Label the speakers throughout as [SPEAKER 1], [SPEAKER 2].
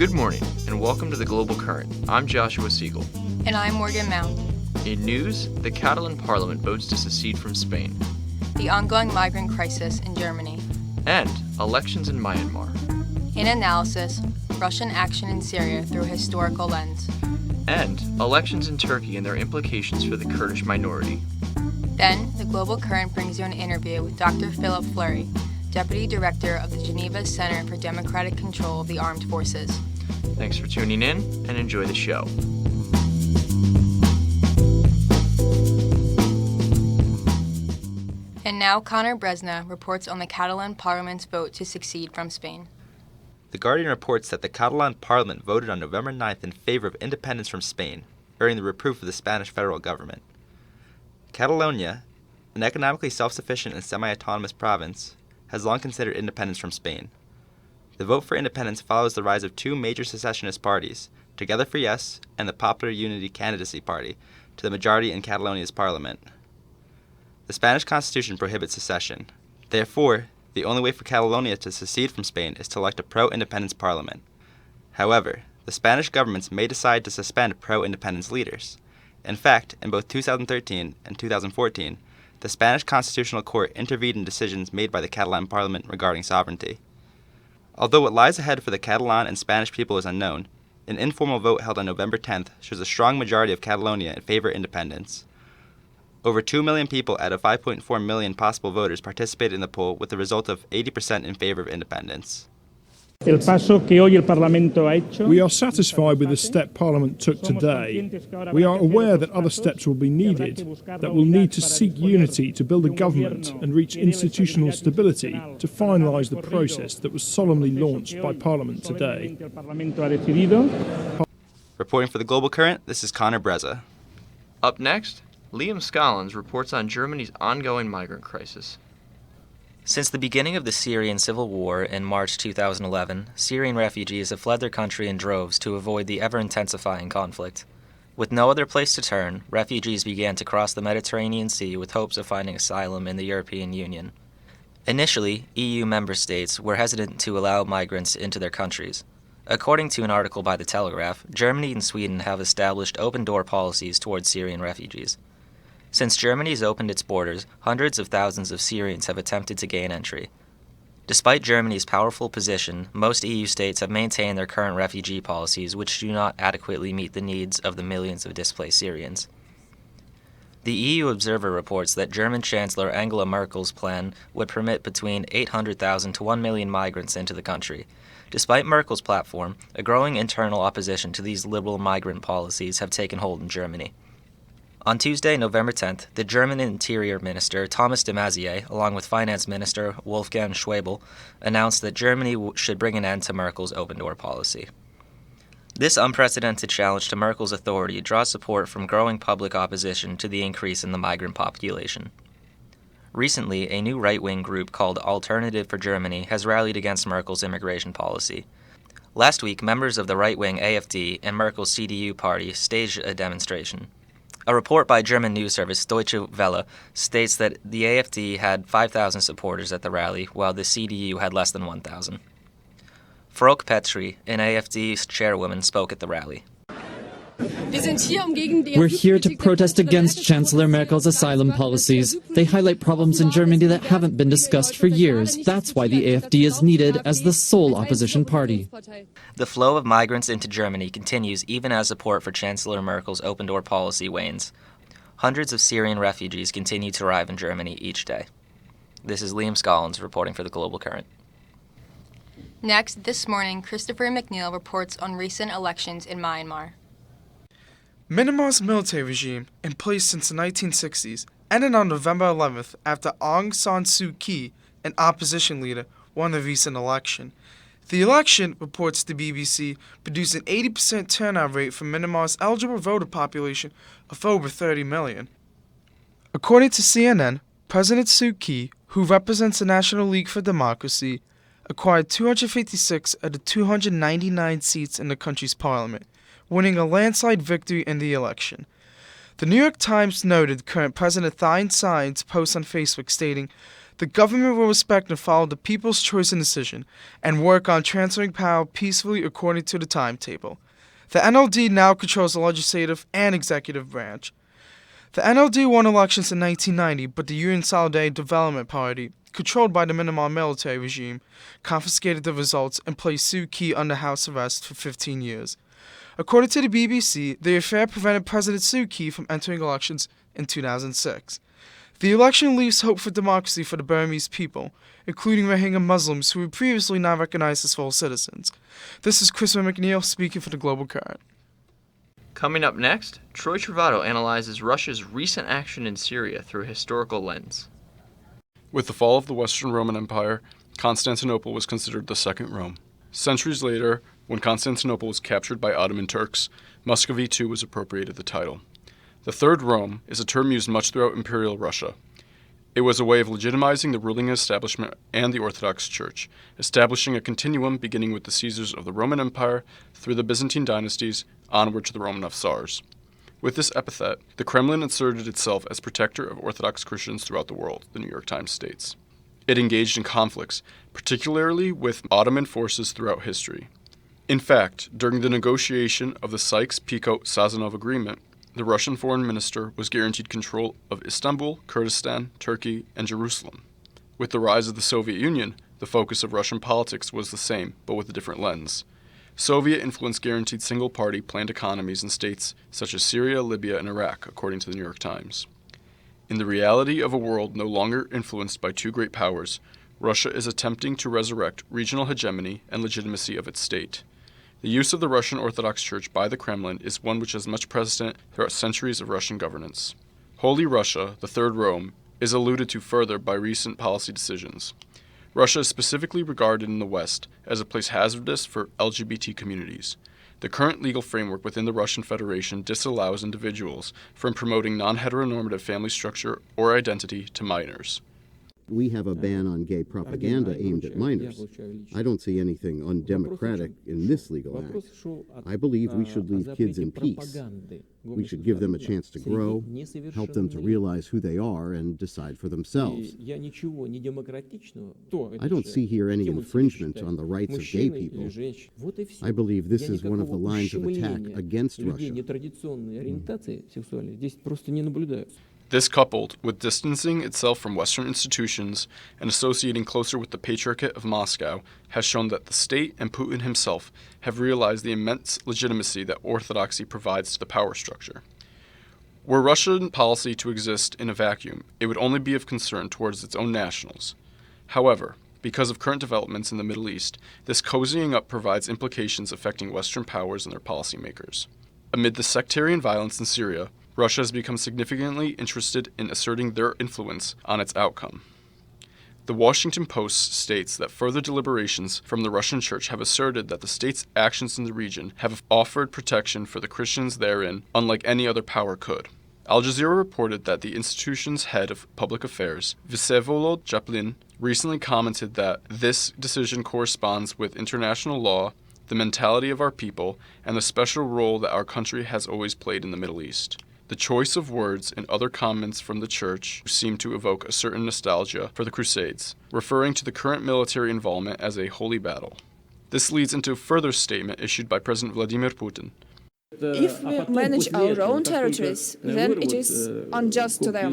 [SPEAKER 1] Good morning, and welcome to the Global Current. I'm Joshua Siegel.
[SPEAKER 2] And I'm Morgan Mount.
[SPEAKER 1] In news, the Catalan parliament votes to secede from Spain.
[SPEAKER 2] The ongoing migrant crisis in Germany.
[SPEAKER 1] And elections in Myanmar.
[SPEAKER 2] In analysis, Russian action in Syria through a historical lens.
[SPEAKER 1] And elections in Turkey and their implications for the Kurdish minority.
[SPEAKER 2] Then, the Global Current brings you an interview with Dr. Philipp Fluri, Deputy Director of the Geneva Center for Democratic Control of the Armed Forces.
[SPEAKER 1] Thanks for tuning in, and enjoy the show.
[SPEAKER 2] And now Connor Bresna reports on the Catalan Parliament's vote to secede from Spain.
[SPEAKER 3] The Guardian reports that the Catalan Parliament voted on November 9th in favor of independence from Spain, earning the reproof of the Spanish federal government. Catalonia, an economically self-sufficient and semi-autonomous province, has long considered independence from Spain. The vote for independence follows the rise of two major secessionist parties, Together for Yes and the Popular Unity Candidacy Party, to the majority in Catalonia's parliament. The Spanish constitution prohibits secession. Therefore, the only way for Catalonia to secede from Spain is to elect a pro-independence parliament. However, the Spanish governments may decide to suspend pro-independence leaders. In fact, in both 2013 and 2014, the Spanish Constitutional Court intervened in decisions made by the Catalan Parliament regarding sovereignty. Although what lies ahead for the Catalan and Spanish people is unknown, an informal vote held on November 10th shows a strong majority of Catalonia in favor of independence. Over 2 million people out of 5.4 million possible voters participated in the poll, with the result of 80% in favor of independence.
[SPEAKER 4] We are satisfied with the step Parliament took today. We are aware that other steps will be needed, that will need to seek unity to build a government and reach institutional stability to finalise the process that was solemnly launched by Parliament today.
[SPEAKER 3] Reporting for the Global Current, this is Connor Bresna.
[SPEAKER 1] Up next, Liam Scollins reports on Germany's ongoing migrant crisis.
[SPEAKER 5] Since the beginning of the Syrian civil war in March 2011, Syrian refugees have fled their country in droves to avoid the ever-intensifying conflict. With no other place to turn, refugees began to cross the Mediterranean Sea with hopes of finding asylum in the European Union. Initially, EU member states were hesitant to allow migrants into their countries. According to an article by The Telegraph, Germany and Sweden have established open-door policies towards Syrian refugees. Since Germany has opened its borders, hundreds of thousands of Syrians have attempted to gain entry. Despite Germany's powerful position, most EU states have maintained their current refugee policies, which do not adequately meet the needs of the millions of displaced Syrians. The EU Observer reports that German Chancellor Angela Merkel's plan would permit between 800,000 to 1 million migrants into the country. Despite Merkel's platform, a growing internal opposition to these liberal migrant policies have taken hold in Germany. On Tuesday, November 10th, the German Interior Minister Thomas de Maizière, along with Finance Minister Wolfgang Schäuble, announced that Germany should bring an end to Merkel's open-door policy. This unprecedented challenge to Merkel's authority draws support from growing public opposition to the increase in the migrant population. Recently, a new right-wing group called Alternative for Germany has rallied against Merkel's immigration policy. Last week, members of the right-wing AfD and Merkel's CDU party staged a demonstration. A report by German news service Deutsche Welle states that the AfD had 5,000 supporters at the rally, while the CDU had less than 1,000. Frauke Petri, an AfD chairwoman, spoke at the rally.
[SPEAKER 6] We're here to protest against Chancellor Merkel's asylum policies. They highlight problems in Germany that haven't been discussed for years. That's why the AfD is needed as the sole opposition party.
[SPEAKER 5] The flow of migrants into Germany continues even as support for Chancellor Merkel's open-door policy wanes. Hundreds of Syrian refugees continue to arrive in Germany each day. This is Liam Scollins reporting for the Global Current.
[SPEAKER 2] Next, this morning, Christopher McNeil reports on recent elections in Myanmar.
[SPEAKER 7] Myanmar's military regime, in place since the 1960s, ended on November 11th after Aung San Suu Kyi, an opposition leader, won the recent election. The election, reports the BBC, produced an 80% turnout rate for Myanmar's eligible voter population of over 30 million. According to CNN, President Suu Kyi, who represents the National League for Democracy, acquired 256 of the 299 seats in the country's parliament, winning a landslide victory in the election. The New York Times noted current President Thein Sein's post on Facebook stating, The government will respect and follow the people's choice and decision, and work on transferring power peacefully according to the timetable. The NLD now controls the legislative and executive branch. The NLD won elections in 1990, but the Union Solidarity Development Party, controlled by the Myanmar military regime, confiscated the results and placed Suu Kyi under house arrest for 15 years. According to the BBC, the affair prevented President Suu Kyi from entering elections in 2006. The election leaves hope for democracy for the Burmese people, including Rohingya Muslims who were previously not recognized as full citizens. This is Christopher McNeil speaking for the Global Current.
[SPEAKER 1] Coming up next, Troy Travato analyzes Russia's recent action in Syria through a historical lens.
[SPEAKER 8] With the fall of the Western Roman Empire, Constantinople was considered the Second Rome. Centuries later, when Constantinople was captured by Ottoman Turks, Muscovy too was appropriated the title. The Third Rome is a term used much throughout Imperial Russia. It was a way of legitimizing the ruling establishment and the Orthodox Church, establishing a continuum beginning with the Caesars of the Roman Empire through the Byzantine dynasties onward to the Romanov Tsars. With this epithet, the Kremlin inserted itself as protector of Orthodox Christians throughout the world, the New York Times states. It engaged in conflicts, particularly with Ottoman forces throughout history. In fact, during the negotiation of the Sykes-Picot-Sazonov Agreement, the Russian foreign minister was guaranteed control of Istanbul, Kurdistan, Turkey, and Jerusalem. With the rise of the Soviet Union, the focus of Russian politics was the same, but with a different lens. Soviet influence guaranteed single-party planned economies in states such as Syria, Libya, and Iraq, according to the New York Times. In the reality of a world no longer influenced by two great powers, Russia is attempting to resurrect regional hegemony and legitimacy of its state. The use of the Russian Orthodox Church by the Kremlin is one which has much precedent throughout centuries of Russian governance. Holy Russia, the Third Rome, is alluded to further by recent policy decisions. Russia is specifically regarded in the West as a place hazardous for LGBT communities. The current legal framework within the Russian Federation disallows individuals from promoting non-heteronormative family structure or identity to minors.
[SPEAKER 9] We have a ban on gay propaganda aimed at minors. I don't see anything undemocratic in this legal act. I believe we should leave kids in peace. We should give them a chance to grow, help them to realize who they are and decide for themselves. I don't see here any infringement on the rights of gay people. I believe this is one of the lines of attack against Russia.
[SPEAKER 8] This, coupled with distancing itself from Western institutions and associating closer with the Patriarchate of Moscow, has shown that the state and Putin himself have realized the immense legitimacy that orthodoxy provides to the power structure. Were Russian policy to exist in a vacuum, it would only be of concern towards its own nationals. However, because of current developments in the Middle East, this cozying up provides implications affecting Western powers and their policymakers. Amid the sectarian violence in Syria, Russia has become significantly interested in asserting their influence on its outcome. The Washington Post states that further deliberations from the Russian Church have asserted that the state's actions in the region have offered protection for the Christians therein, unlike any other power could. Al Jazeera reported that the institution's head of public affairs, Vsevolod Chaplin, recently commented that this decision corresponds with international law, the mentality of our people, and the special role that our country has always played in the Middle East. The choice of words and other comments from the Church seem to evoke a certain nostalgia for the Crusades, referring to the current military involvement as a holy battle. This leads into a further statement issued by President Vladimir Putin.
[SPEAKER 10] If we manage our own territories, then it is unjust to them.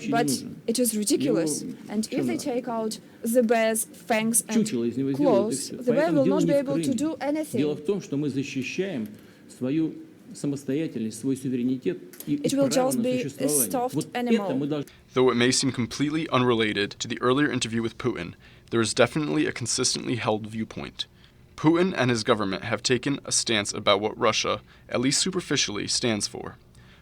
[SPEAKER 10] But it is ridiculous. And if they take out the bear's fangs and claws, the bear will not be able to do anything. It will just be a stuffed animal.
[SPEAKER 8] Though it may seem completely unrelated to the earlier interview with Putin, there is definitely a consistently held viewpoint. Putin and his government have taken a stance about what Russia, at least superficially, stands for,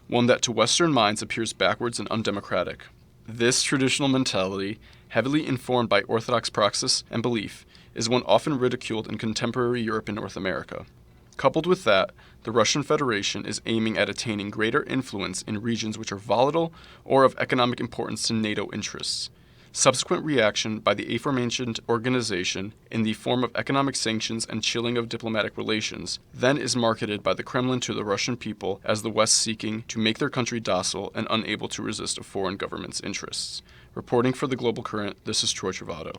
[SPEAKER 8] one that to Western minds appears backwards and undemocratic. This traditional mentality, heavily informed by Orthodox praxis and belief, is one often ridiculed in contemporary Europe and North America. Coupled with that, the Russian Federation is aiming at attaining greater influence in regions which are volatile or of economic importance to NATO interests. Subsequent reaction by the aforementioned organization in the form of economic sanctions and chilling of diplomatic relations then is marketed by the Kremlin to the Russian people as the West seeking to make their country docile and unable to resist a foreign government's interests. Reporting for the Global Current, this is Troy Travado.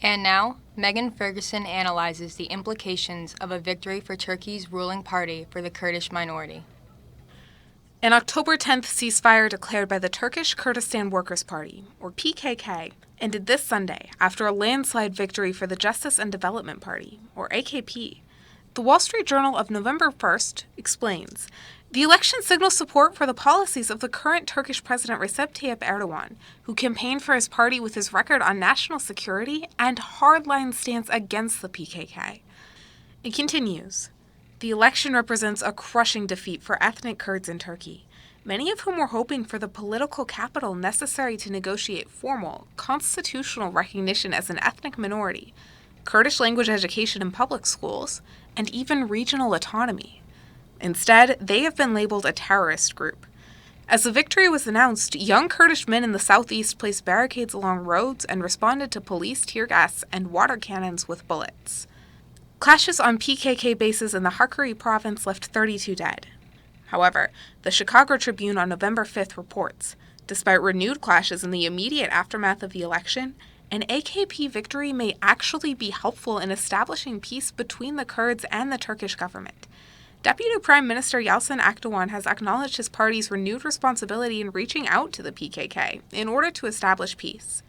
[SPEAKER 2] And now, Megan Ferguson analyzes the implications of a victory for Turkey's ruling party for the Kurdish minority.
[SPEAKER 11] An October 10th ceasefire declared by the Turkish Kurdistan Workers' Party, or PKK, ended this Sunday after a landslide victory for the Justice and Development Party, or AKP. The Wall Street Journal of November 1st explains, the election signals support for the policies of the current Turkish President Recep Tayyip Erdogan, who campaigned for his party with his record on national security and hardline stance against the PKK. It continues, the election represents a crushing defeat for ethnic Kurds in Turkey, many of whom were hoping for the political capital necessary to negotiate formal, constitutional recognition as an ethnic minority, Kurdish language education in public schools, and even regional autonomy. Instead, they have been labeled a terrorist group. As the victory was announced, young Kurdish men in the southeast placed barricades along roads and responded to police tear gas and water cannons with bullets. Clashes on PKK bases in the Hakkari province left 32 dead. However, the Chicago Tribune on November 5th reports, despite renewed clashes in the immediate aftermath of the election, an AKP victory may actually be helpful in establishing peace between the Kurds and the Turkish government. Deputy Prime Minister Yalcin Akdogan has acknowledged his party's renewed responsibility in reaching out to the PKK in order to establish peace.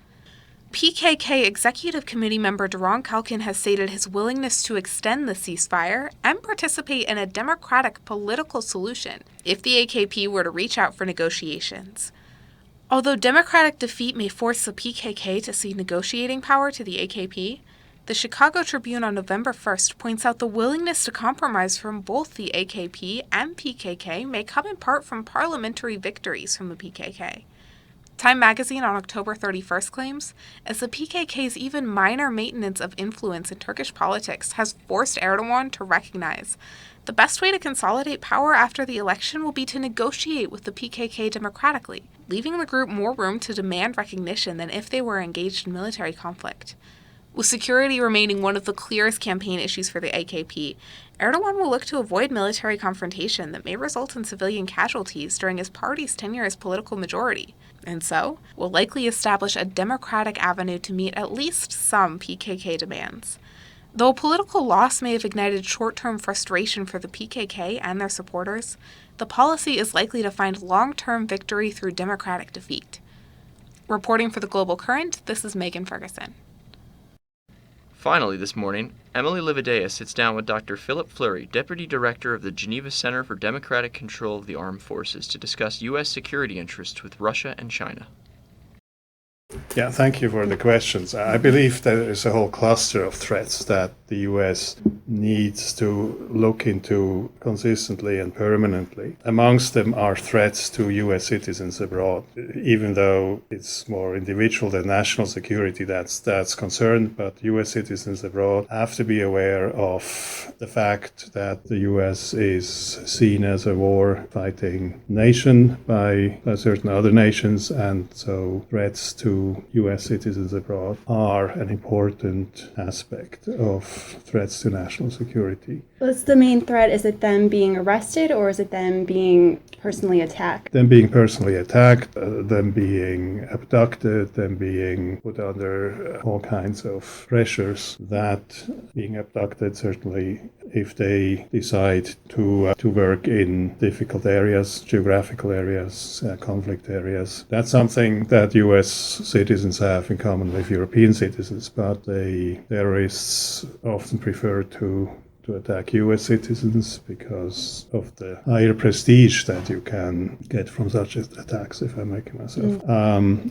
[SPEAKER 11] PKK Executive Committee member Duran Kalkin has stated his willingness to extend the ceasefire and participate in a democratic political solution if the AKP were to reach out for negotiations. Although democratic defeat may force the PKK to cede negotiating power to the AKP, the Chicago Tribune on November 1st points out the willingness to compromise from both the AKP and PKK may come in part from parliamentary victories from the PKK. Time magazine on October 31st claims, as the PKK's even minor maintenance of influence in Turkish politics has forced Erdogan to recognize the best way to consolidate power after the election will be to negotiate with the PKK democratically, leaving the group more room to demand recognition than if they were engaged in military conflict. With security remaining one of the clearest campaign issues for the AKP, Erdogan will look to avoid military confrontation that may result in civilian casualties during his party's tenure as political majority, and so will likely establish a democratic avenue to meet at least some PKK demands. Though a political loss may have ignited short-term frustration for the PKK and their supporters, the policy is likely to find long-term victory through democratic defeat. Reporting for the Global Current, this is Megan Ferguson.
[SPEAKER 1] Finally, this morning, Emily Lividea sits down with Dr. Philipp Fluri, Deputy Director of the Geneva Center for Democratic Control of the Armed Forces, to discuss U.S. security interests with Russia and China.
[SPEAKER 12] Yeah, thank you for the questions. I believe there is a whole cluster of threats that the U.S. needs to look into consistently and permanently. Amongst them are threats to U.S. citizens abroad, even though it's more individual than national security that's concerned. But U.S. citizens abroad have to be aware of the fact that the U.S. is seen as a war-fighting nation by certain other nations, and so threats to U.S. citizens abroad are an important aspect of threats to national security.
[SPEAKER 13] What's the main threat? Is it them being arrested, or is it them being personally attacked?
[SPEAKER 12] Them being personally attacked, them being abducted, them being put under all kinds of pressures. That being abducted, certainly if they decide to work in difficult areas, geographical areas, conflict areas. That's something that U.S. citizens have in common with European citizens, but the terrorists often prefer to attack U.S. citizens because of the higher prestige that you can get from such attacks, if I'm making myself.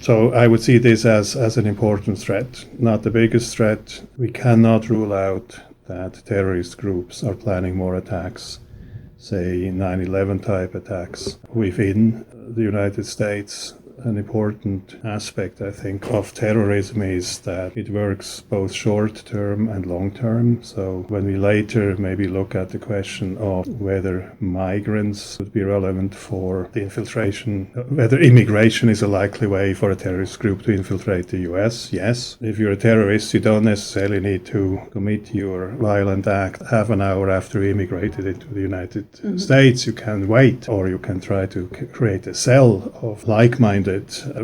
[SPEAKER 12] So I would see this as an important threat, not the biggest threat. We cannot rule out that terrorist groups are planning more attacks, say 9/11 type attacks within the United States. an important aspect, I think, of terrorism is that it works both short-term and long-term. So when we later maybe look at the question of whether migrants would be relevant for the infiltration, whether immigration is a likely way for a terrorist group to infiltrate the US, yes. If you're a terrorist, you don't necessarily need to commit your violent act half an hour after you immigrated into the United States. You can wait, or you can try to create a cell of like-minded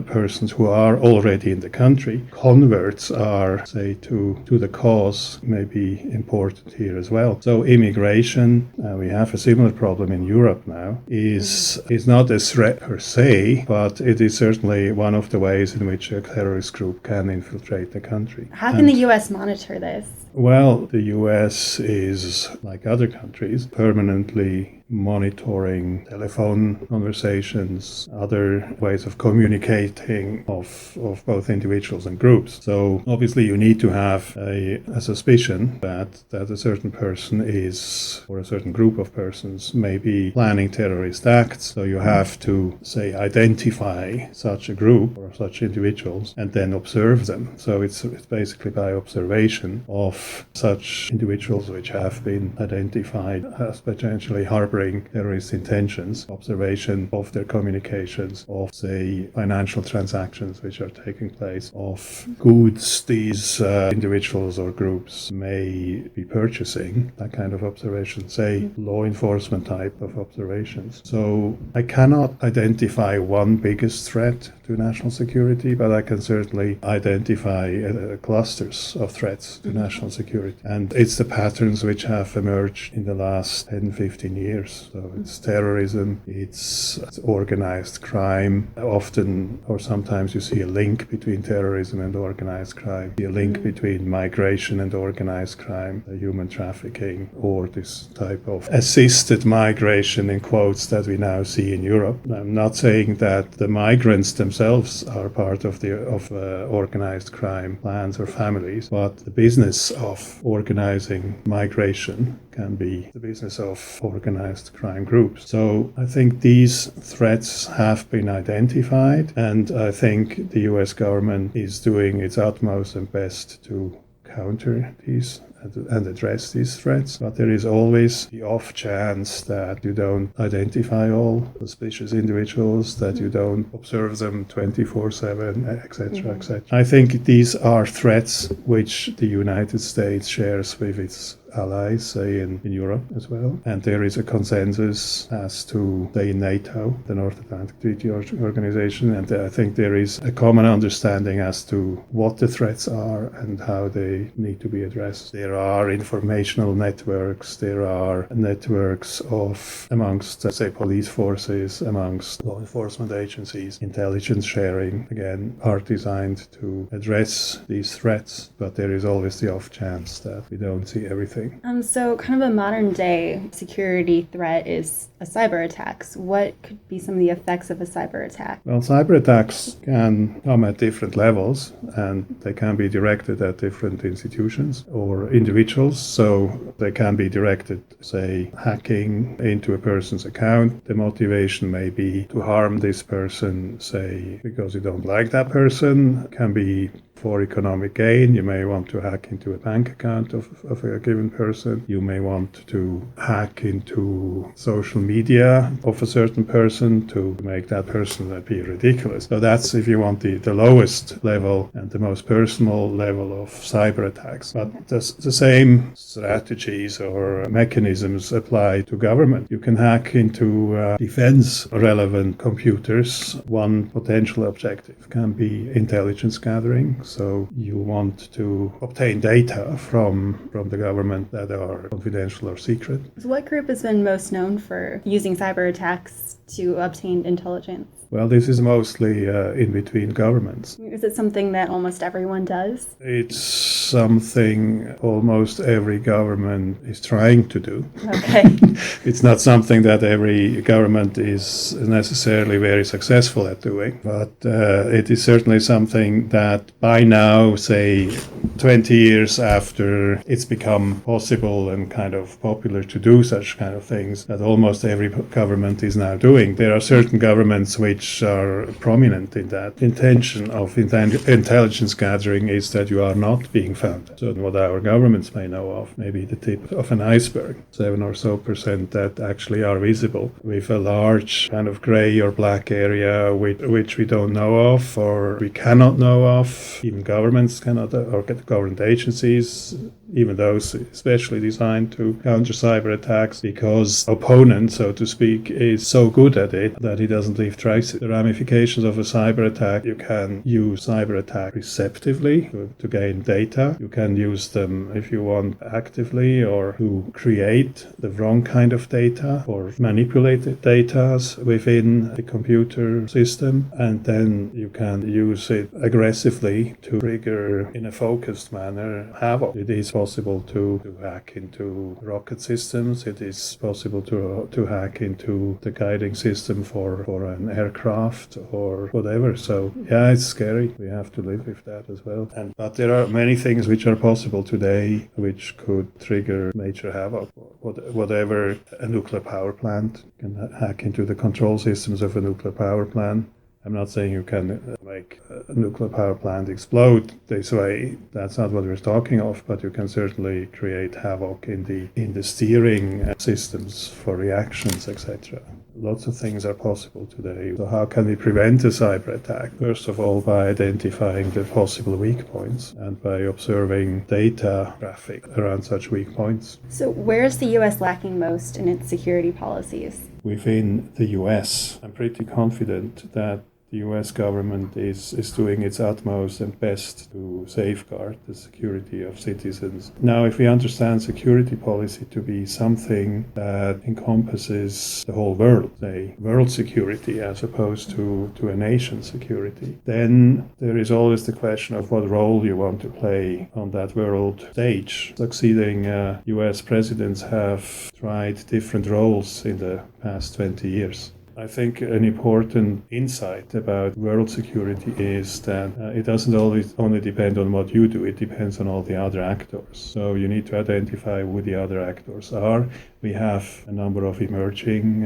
[SPEAKER 12] persons who are already in the country. Converts are, say, to the cause may be important here as well. So immigration, we have a similar problem in Europe now, is not a threat per se, but it is certainly one of the ways in which a terrorist group can infiltrate the country.
[SPEAKER 13] How can the U.S. monitor this?
[SPEAKER 12] Well, the U.S. is, like other countries, permanently monitoring telephone conversations, other ways of communicating of both individuals and groups. So obviously you need to have a suspicion that a certain person is, or a certain group of persons may be planning terrorist acts. So you have to, say, identify such a group or such individuals and then observe them. So it's basically by observation of such individuals which have been identified as potentially harboring terrorist intentions, observation of their communications, of, say, financial transactions which are taking place, of goods these individuals or groups may be purchasing, that kind of observation, say, law enforcement type of observations. So I cannot identify one biggest threat to national security, but I can certainly identify clusters of threats to national security. And it's the patterns which have emerged in the last 10, 15 years. So it's terrorism, it's organized crime. Often, or sometimes you see a link between terrorism and organized crime, a link between migration and organized crime, human trafficking, or this type of assisted migration, in quotes, that we now see in Europe. I'm not saying that the migrants themselves are part of organized crime plans or families, but the business of organizing migration can be the business of organized crime groups. So I think these threats have been identified, and I think the US government is doing its utmost and best to counter these and address these threats. But there is always the off chance that you don't identify all suspicious individuals, that you don't observe them 24/7, etc., etc. I think these are threats which the United States shares with its allies, say in Europe as well. And there is a consensus as to, say, in NATO, the North Atlantic Treaty Organization, and I think there is a common understanding as to what the threats are and how they need to be addressed. There are informational networks, there are networks of amongst, say, police forces, amongst law enforcement agencies, intelligence sharing, again, are designed to address these threats, but there is always the off chance that we don't see everything.
[SPEAKER 13] So kind of a modern day security threat is a cyber attacks. What could be some of the effects of a cyber attack?
[SPEAKER 12] Well, cyber attacks can come at different levels, and they can be directed at different institutions or individuals. So they can be directed, say, hacking into a person's account. The motivation may be to harm this person, say, because you don't like that person. It can be for economic gain. You may want to hack into a bank account of a given person. You may want to hack into social media of a certain person to make that person appear ridiculous. So that's, if you want, the lowest level and the most personal level of cyber attacks. But the same strategies or mechanisms apply to government. You can hack into defense-relevant computers. One potential objective can be intelligence gathering. So you want to obtain data from the government that are confidential or secret.
[SPEAKER 13] So what group has been most known for using cyber attacks to obtain intelligence?
[SPEAKER 12] Well, this is mostly in between governments.
[SPEAKER 13] Is it something that almost everyone does?
[SPEAKER 12] It's something almost every government is trying to do.
[SPEAKER 13] Okay.
[SPEAKER 12] It's not something that every government is necessarily very successful at doing, but it is certainly something that by now, say 20 years after it's become possible and kind of popular to do such kind of things, that almost every government is now doing. There are certain governments which which are prominent in that. Intention of intelligence gathering is that you are not being found. So what our governments may know of, maybe the tip of an iceberg, 7 or so percent that actually are visible, with a large kind of gray or black area which we don't know of or we cannot know of. Even governments cannot, or government agencies, even those especially designed to counter cyber attacks, because opponent, so to speak, is so good at it that he doesn't leave traces. The ramifications of a cyber attack: you can use cyber attack receptively to gain data. You can use them, if you want, actively, or to create the wrong kind of data or manipulated data within the computer system, and then you can use it aggressively to trigger in a focused manner havoc. It is possible to hack into rocket systems. It is possible to hack into the guiding system for an aircraft or whatever. So yeah, it's scary. We have to live with that as well. But there are many things which are possible today which could trigger major havoc. Whatever a nuclear power plant can hack into the control systems of a nuclear power plant. I'm not saying you can make a nuclear power plant explode this way. That's not what we're talking of, but you can certainly create havoc in the steering systems for reactions, etc. Lots of things are possible today. So how can we prevent a cyber attack? First of all, by identifying the possible weak points and by observing data traffic around such weak points.
[SPEAKER 13] So where is the U.S. lacking most in its security policies?
[SPEAKER 12] Within the U.S., I'm pretty confident that the U.S. government is doing its utmost and best to safeguard the security of citizens. Now, if we understand security policy to be something that encompasses the whole world, say world security as opposed to a nation's security, then there is always the question of what role you want to play on that world stage. Succeeding U.S. presidents have tried different roles in the past 20 years. I think an important insight about world security is that it doesn't always only depend on what you do, it depends on all the other actors. So you need to identify who the other actors are. We have a number of emerging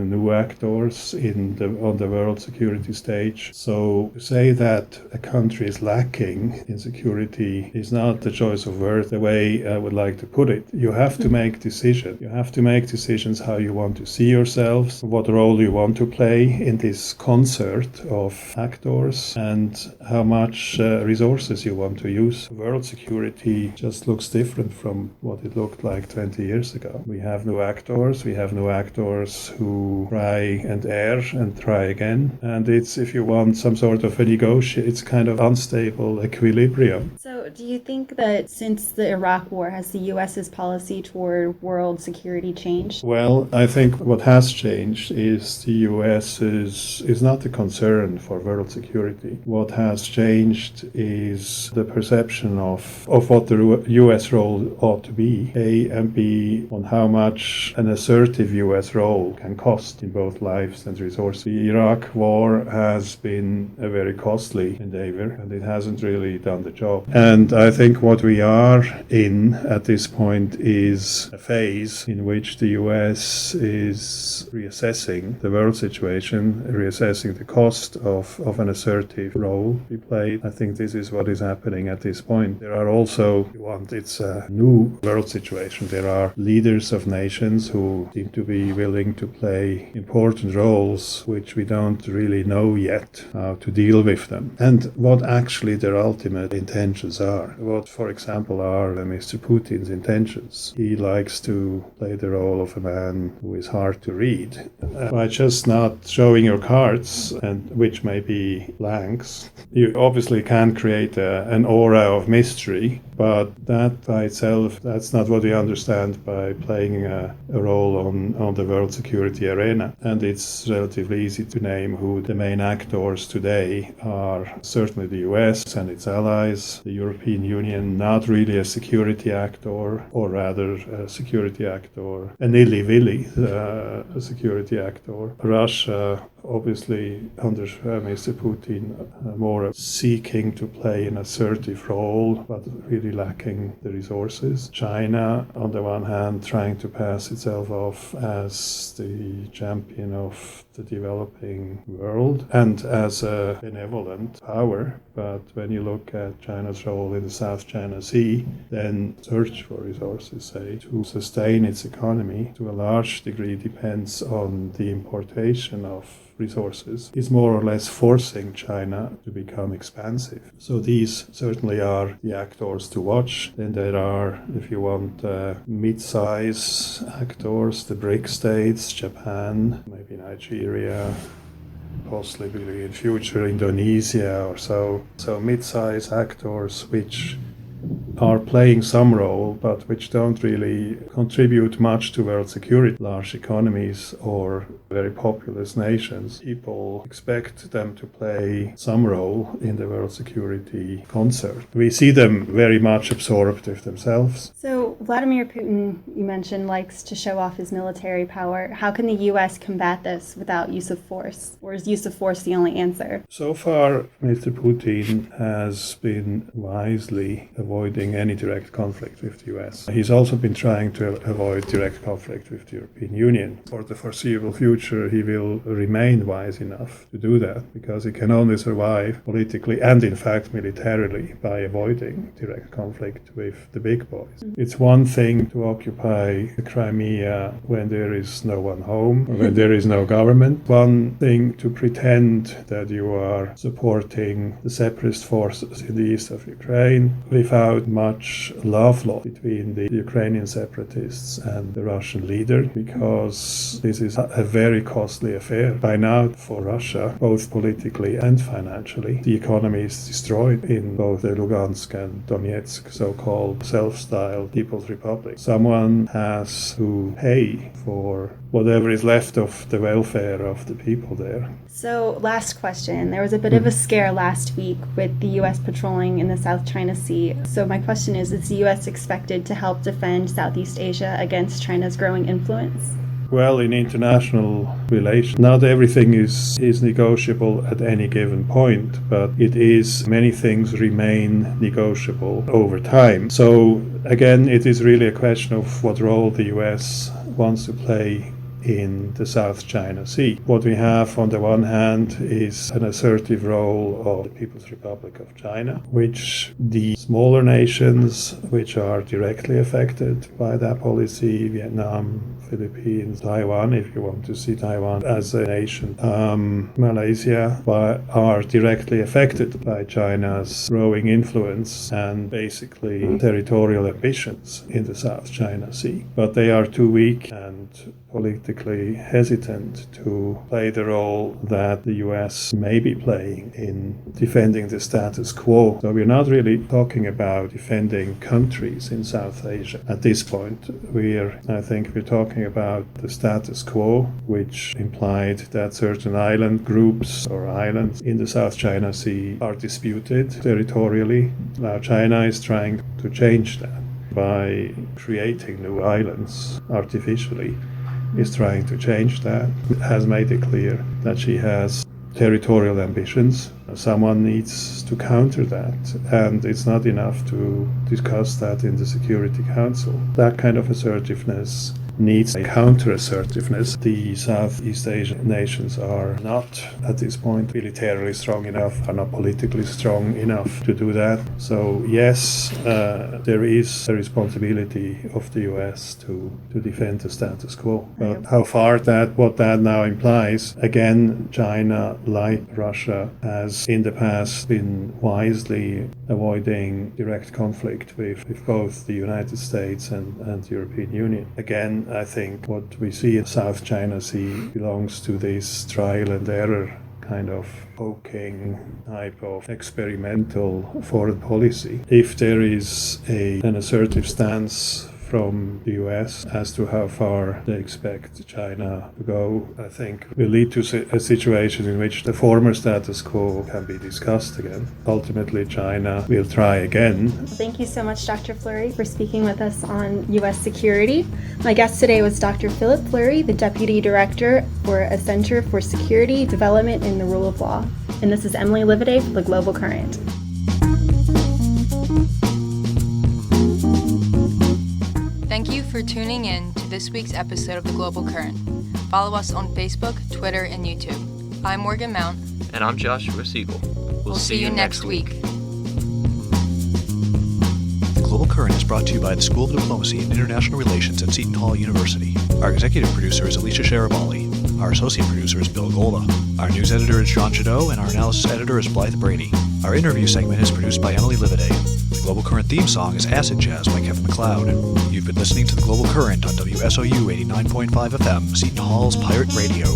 [SPEAKER 12] new actors on the world security stage. So to say that a country is lacking in security is not the choice of words the way I would like to put it. You have to make decisions. You have to make decisions how you want to see yourselves, what role you want to play in this concert of actors, and how much resources you want to use. World security just looks different from what it looked like 20 years ago. We have new actors. We have new actors who try and err and try again. And it's, if you want, some sort of a it's kind of unstable equilibrium.
[SPEAKER 13] So do you think that since the Iraq War, has the U.S.'s policy toward world security changed?
[SPEAKER 12] Well, I think what has changed is the U.S. is not a concern for world security. What has changed is the perception of what the U.S. role ought to be, A, and B, on how much an assertive U.S. role can cost in both lives and resources. The Iraq War has been a very costly endeavor, and it hasn't really done the job. And I think what we are in at this point is a phase in which the U.S. is reassessing the world situation, reassessing the cost of an assertive role we played. I think this is what is happening at this point. There are also, it's a new world situation. There are leaders of nations who seem to be willing to play important roles which we don't really know yet how to deal with them, and what actually their ultimate intentions are. What, for example, are Mr. Putin's intentions? He likes to play the role of a man who is hard to read. By just not showing your cards, and which may be blanks, you obviously can create an aura of mystery, but that by itself, that's not what we understand by playing a role on the world security arena. And it's relatively easy to name who the main actors today are. Certainly the US and its allies, the European Union, not really a security actor, or rather a security actor, a nilly-willy security actor. Russia, obviously under Mr. Putin more seeking to play an assertive role, but really lacking the resources. China, on the one hand, trying to pass itself off as the champion of the developing world and as a benevolent power. But when you look at China's role in the South China Sea, then search for resources, say, to sustain its economy to a large degree depends on the importation of resources, is more or less forcing China to become expansive. So these certainly are the actors to watch. Then there are, if you want, mid-size actors, the BRIC states, Japan, maybe Nigeria, possibly in future Indonesia or so. So mid-size actors which are playing some role, but which don't really contribute much to world security. Large economies or very populous nations, people expect them to play some role in the world security concert. We see them very much absorbed with themselves.
[SPEAKER 13] So Vladimir Putin, you mentioned, likes to show off his military power. How can the U.S. combat this without use of force? Or is use of force the only answer?
[SPEAKER 12] So far, Mr. Putin has been wisely avoiding any direct conflict with the US. He's also been trying to avoid direct conflict with the European Union. For the foreseeable future, he will remain wise enough to do that, because he can only survive politically and, in fact, militarily by avoiding direct conflict with the big boys. It's one thing to occupy the Crimea when there is no one home, or when there is no government. One thing to pretend that you are supporting the separatist forces in the east of Ukraine without much love lost between the Ukrainian separatists and the Russian leader, because this is a very costly affair. By now, for Russia, both politically and financially, the economy is destroyed in both the Lugansk and Donetsk, so-called self-styled People's Republic. Someone has to pay for whatever is left of the welfare of the people there.
[SPEAKER 13] So, last question. There was a bit of a scare last week with the U.S. patrolling in the South China Sea. So my question is the U.S. expected to help defend Southeast Asia against China's growing influence?
[SPEAKER 12] Well, in international relations, not everything is negotiable at any given point, but many things remain negotiable over time. So again, it is really a question of what role the U.S. wants to play in the South China Sea. What we have on the one hand is an assertive role of the People's Republic of China, which the smaller nations which are directly affected by that policy, Vietnam, Philippines, Taiwan, if you want to see Taiwan as a nation, Malaysia, are directly affected by China's growing influence and basically territorial ambitions in the South China Sea. But they are too weak and politically hesitant to play the role that the US may be playing in defending the status quo. So we're not really talking about defending countries in South Asia. At this point, I think we're talking about the status quo, which implied that certain island groups or islands in the South China Sea are disputed territorially. Now China is trying to change that by creating new islands artificially. Is trying to change that, has made it clear that she has territorial ambitions. Someone needs to counter that, and it's not enough to discuss that in the Security Council. That kind of assertiveness needs a counter-assertiveness. The Southeast Asian nations are not, at this point, militarily strong enough, are not politically strong enough to do that. So yes, there is a responsibility of the US to defend the status quo. But how far what that now implies, again, China, like Russia, has in the past been wisely avoiding direct conflict with both the United States and the European Union. Again, I think what we see in South China Sea belongs to this trial and error kind of poking type of experimental foreign policy. If there is an assertive stance from the US as to how far they expect China to go, I think, will lead to a situation in which the former status quo can be discussed again. Ultimately, China will try again.
[SPEAKER 13] Thank you so much, Dr. Fluri, for speaking with us on U.S. security. My guest today was Dr. Philipp Fluri, the Deputy Director for a Center for Security, Development, and the Rule of Law. And this is Emily Livaday for The Global Current.
[SPEAKER 2] Thank you for tuning in to this week's episode of The Global Current. Follow us on Facebook, Twitter, and YouTube. I'm Morgan Mount.
[SPEAKER 1] And I'm Joshua Siegel.
[SPEAKER 2] We'll see you next week.
[SPEAKER 14] The Global Current is brought to you by the School of Diplomacy and International Relations at Seton Hall University. Our executive producer is Alicia Sharabali. Our associate producer is Bill Golda. Our news editor is John Jadot, and our analysis editor is Blythe Brady. Our interview segment is produced by Emily Livaday. The Global Current theme song is Acid Jazz by Kevin MacLeod. You've been listening to The Global Current on WSOU 89.5 FM, Seton Hall's Pirate Radio.